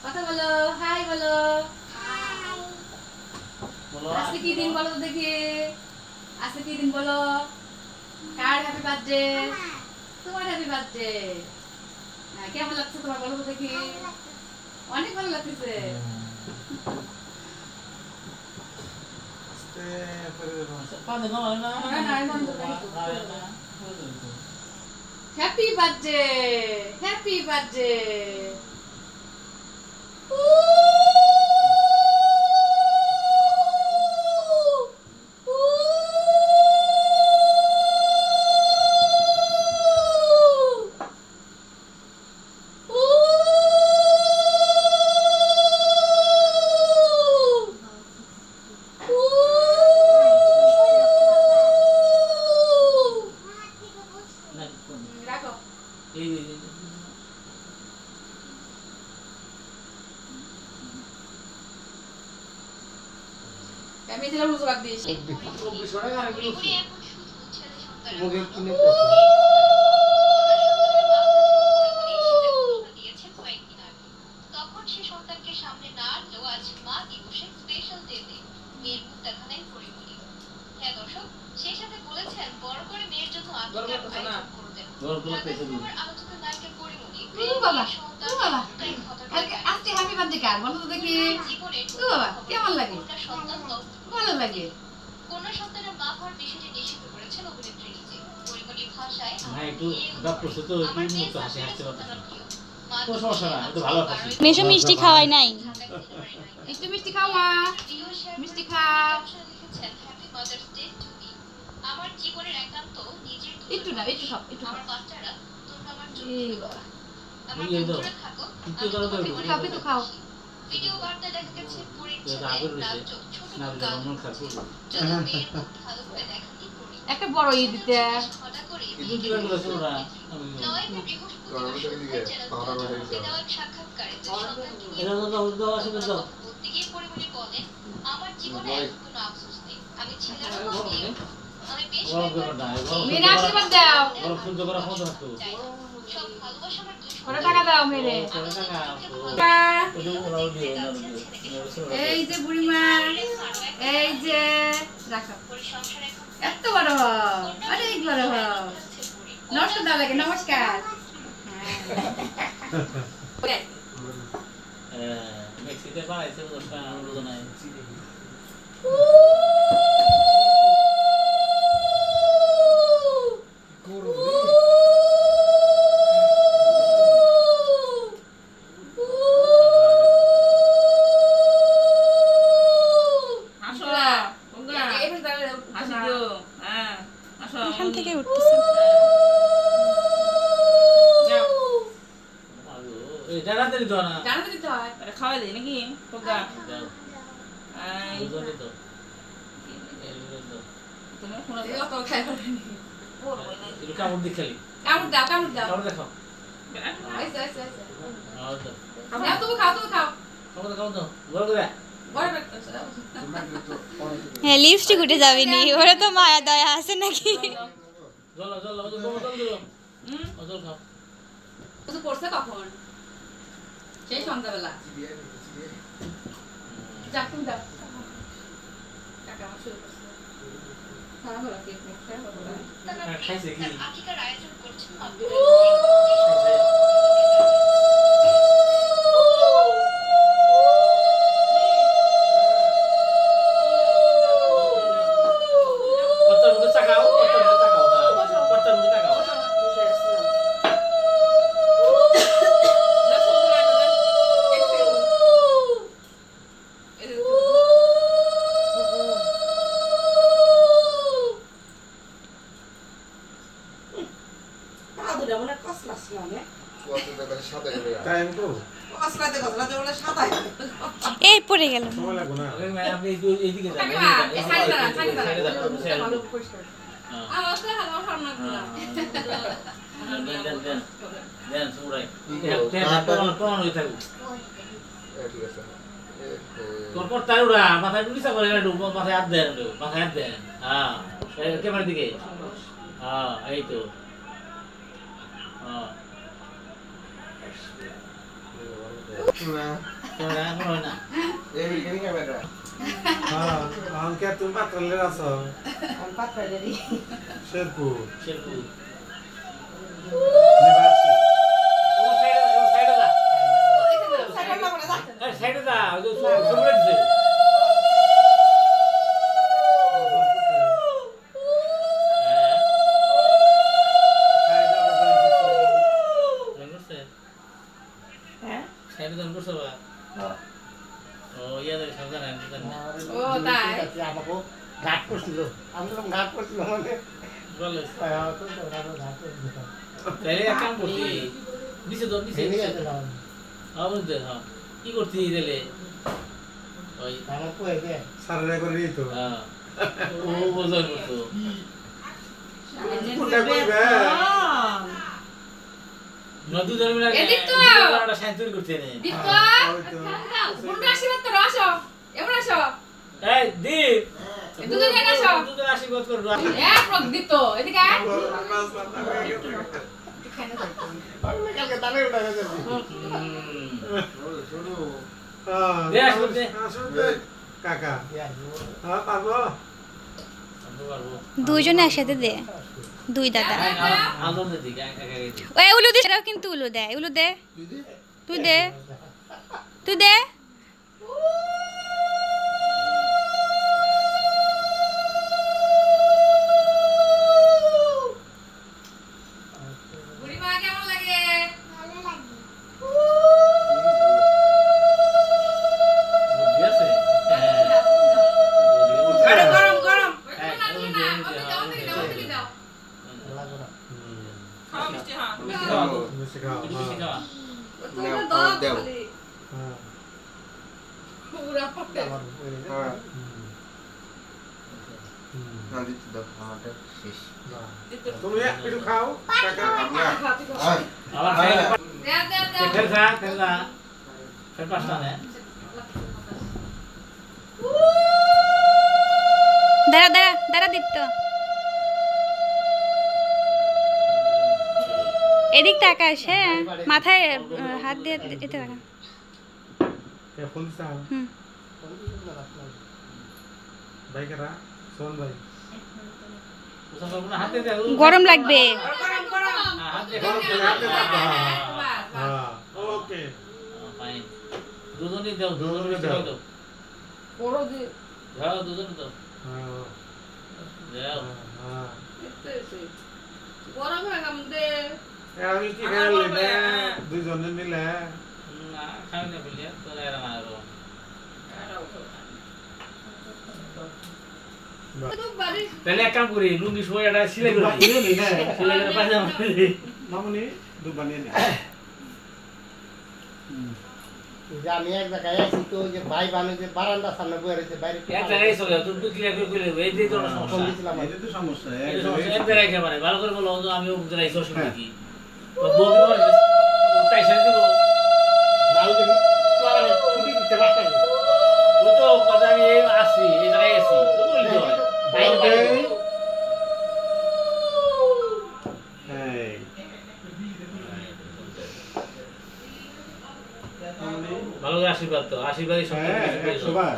কথা বলো, হাই বলো। আজকে কি দিন বলো তো দেখি, আজকে কি দিন বলো? কার হ্যাপি বার্থডে? তোমার হ্যাপি বার্থডে। কেমন লাগছে তোমার বলো তো দেখি? অনেক ভালো লাগতেছে। Happy birthday, happy birthday. আমি যেটা বুঝতে পারছিস তখন সে সন্তানকে সামনে না আনলেও আজ মা দিবসে স্পেশাল ডেতে মেয়ের মুখ দেখানাই পরিমণি। হ্যাঁ দর্শক, সেই সাথে বলেছেন বড় করে মেয়ের জন্য আকিকার আয়োজন করতেন। আলোচিত নায়িকা পরিমণি আজকে হ্যাপি বার্থডে কার বলো তো দেখি? জীবনের কেমন লাগে? সন্তান ভালো লাগে। কন্যা সন্তানের মা হওয়ার বিষয়টি নিশ্চিত করেছেন অভিনেত্রী নিজে। পরিমণির ভাষায় মেশো মিষ্টি খাওয়াই নাই। একটু মিষ্টি খাও মা, মিষ্টি খাও। আমার জীবনের একান্ত নিজের একটু না, একটু খাও, একটু আমার বাচ্চারা তোমরা আমার জন্য আমার বন্ধুরা থাকো, আমি তো খাও। ভিডিও বার্তা দেখা গেছে পুরীর একটা বড় ই দিতে আমার জীবনে কোনো আফসোস নেই। আমি ছিলাম আমি বেশ মেরে আশীর্বাদ দাও। সব ভালোবাসা আমার দুশো টাকা দাও মেরে। এই যে বুড়িমা, এই যে রাখো। এত বড় হও, অনেক বড় হও। নমস্কার দাও লাগে, নমস্কার। মেক্সিতে বাড়াইছে নাই। এখান থেকে উঠতেছে। খাওয়াই দেয় নাকি? কামড় দিয়ে খালি কামড় দাও, কামড় দাও। কামড় দেখো তুমি খাও, তুমি খাও। কামড় দাও বড় করে হ্যাঁ, লিপস্টিক উঠে যাবে নি, ওরা তো মায়া দয়া আছে নাকি? জল জল জল দিল জল খাও। তো পড়ছে কখন? সেই সন্ধ্যাবেলা। যাক তুমি দাও। টাকা আমার শুরু করছে। খারাপ হলো কেক মেক খারাপ হলো। খাইছে কি? আকিকার আয়োজন করছেন এই পড়ে গেল। মাথায় পুলিশা করে মাথায় হাত দেন, মাথায় হাত দেন। হ্যাঁ ক্যামেরার দিকে। হ্যাঁ এই তো। হ্যাঁ না ক্যামেরা মনে হয় না এই বিকেনি ক্যামেরা হ্যাঁ আমাকে তুমি পাত্রলে আছো আমি পাত্র দেরি শেরপুর শেরপুর নিবাসী ও সাইডে যা সাইকেল না বলে যা এই সাইডে যা ওই যে সুমরে দিছে হ্যাঁ সাইডে দান করছো বা হ্যাঁ ও ইয়া দে সাবধান আমি জানি না ও তাই আমাকে ঘাট করছিল আমি তো ঘাট করছিল মানে বলো তো ঘাট করছিল তাহলে এক কাম করছি নিচে তো নিচে আবার দে হ্যাঁ কি করছি তাহলে ওই আমার কই দে সারা করে তো হ্যাঁ ও বোঝার মতো কোনটা কইবে নদী ধরে মিলা এদিক তো। একটা সেঞ্চুরি করতে নে দীপ্ত গুন্ডা আশীর্বাদ তো আসো এমন আসো এই দীপ দুজন এনে আসো দুজন আশীর্বাদ করো এ প্রদীপ্ত এদিকে আয় কালকে দানে উঠা গেছে শুরু দে আসবে আসলে কাকা হ্যাঁ পারবো পারবো দুইজনে একসাথে দে দুই দাদা আদম দে দিকে একা একা দিকে ওই উলু দিস এরাও কিন্তু উলু দে উলু দে তুই দে তুই দে বুড়িমা কেমন লাগে বুদ্ধি আছে গরম গরম হ্যাঁ, দাও খাওয়া মিষ্টি হ্যাঁ মিষ্টি খাও বেশি খাওয়া তুমি দাও দেও। হ্যাঁ পুরা পড়তে হ্যাঁ না দিতে দাও আমারটা শেষ তুমি একটু খাও কাকা আমরা হ্যাঁ আবার খাই দে ফের যা ফের পাঁচটা নে দাঁড়া দাঁড়া দাঁড়া দীপ্ত এদিক তাকাস হ্যাঁ মাথায় হাত দিয়ে এতে তাকা কে ফোন দিছাও হুম ভাই কারা সোন ভাই ওসব করবো না হাতে দে গরম লাগবে গরম গরম হাতে হ্যাঁ ওকে ফাইন দুজনই দাও দুজনই দাও দাও বড় দি দাও দুজনই দাও হ্যাঁ দাও হ্যাঁ গরম হয়ে গেল দে আমি কি খেলে না দুইজনে মিলে না খাই না বলিয়া তো এরা না আরো তাহলে এক কাম করি লুঙ্গি সময় এটা সিলাই করে দিই সিলাই করে পায়জামা দিই মামুনি দুবানি নে আমি এক জায়গায় আছি তো যে ভাই বানু যে বারান্দার সামনে বসে রয়েছে বাইরে এক জায়গায় চলে যাও তুমি ক্লিয়ার করে কইলে এই যে তোর সমস্যা দিয়েছিলাম এটা তো সমস্যা এই যে সমস্যা এক জায়গায় খেয়ে মানে ভালো করে বলো যে আমি ওই জায়গায় অসুবিধা কি তো বউকে বলে তাই সেরে দিব নাও যে প্লানে ছুটি দিতে মাস্টার ওই তো কথা আমি এই আসি এই জায়গায় আছি তো বলি তো বাইরে বাইরে এই ভালো করে আশীর্বাদ তো আশীর্বাদই সব হ্যাঁ 100 বার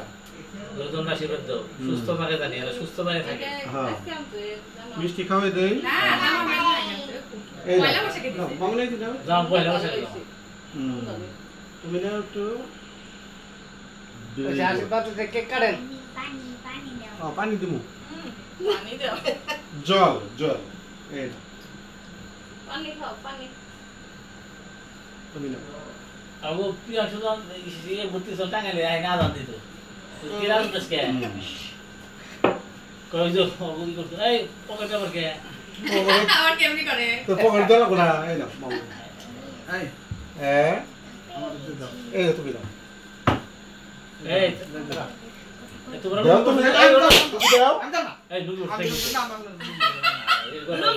দুজন আশীর্বাদ দাও সুস্থ থাকে জানি আর সুস্থ মানে থাকে হ্যাঁ মিষ্টি খাওয়াই দেই না না এই পয়লা বৈশাখে দিছে। মামুনি দি দাও যাও পয়লা বসে দাও তুমি না একটু ওই আশীর্বাদ থেকে কেক কাটেন পানি দিমু পানি দাও জল জল এই নাও, পানি খাও পানি তুমি না আগো পিয়া সুদান এই ভর্তি সব টাঙ্গাইলে আই না দান দিত কি রাজ দসকে কই যে অবুদি করতে এই পকেটে আবার কে আবার কেমনি করে তো পকড় দাও না এই নাও মামুনি এই আমার দিতে দাও এই তুমি দাও এই তোমরা দাও তুমি দাও দাও এই দুটো আমি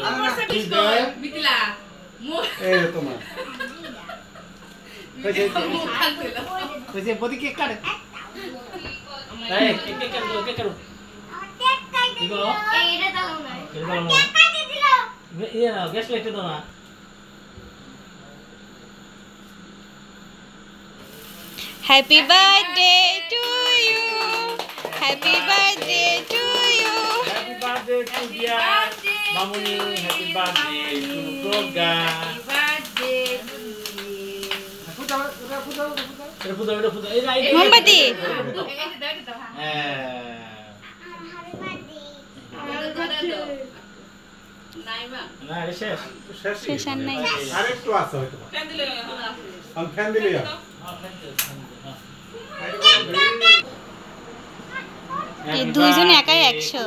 আমার সাথে কি তো দেয়? বিতলা মু এই তোমার মু খালছিল ওই যে বডি কেক কাটেন এই কে করো কি করো এটা দাও না কি করো ইয়ে না গ্যাস লাইট দাও না happy birthday to you, happy birthday to you. Happy birthday to dear Mamuni, happy birthday to Durga. এটা ফুটাও, এটা ফুটাও। এই না, এই মোমবাতি। হ্যাঁ। না, এটা শেষ। শেষ আর নাই। আরেকটু আছে হয়তো আমি ফ্যান দিলে এই দুইজন একাই 100।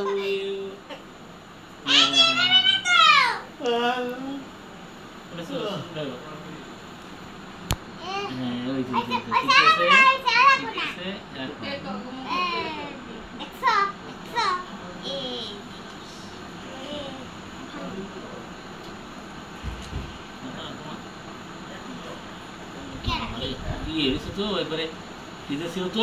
তো একবারে দিতেছিল তো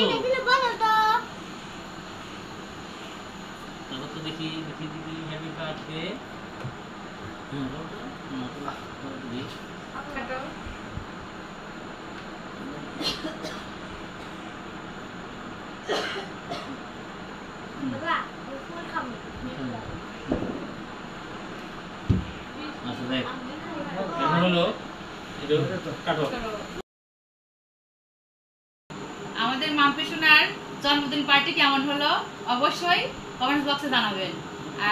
তারপর তো দেখি দেখি দিদি হ্যাপি বার্থডে। আচ্ছা দেখ এখন হলো এটা কাটো। আমাদের মাম্পি সোনার জন্মদিন পার্টি কেমন হলো অবশ্যই কমেন্ট বক্সে জানাবেন।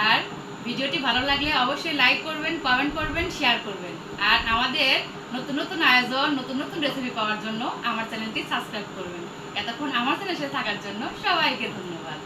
আর ভিডিওটি ভালো লাগলে অবশ্যই লাইক করবেন, কমেন্ট করবেন, শেয়ার করবেন। আর আমাদের নতুন নতুন আয়োজন, নতুন নতুন রেসিপি পাওয়ার জন্য আমার চ্যানেলটি সাবস্ক্রাইব করবেন। এতক্ষণ আমার চ্যানেলের সাথে থাকার জন্য সবাইকে ধন্যবাদ।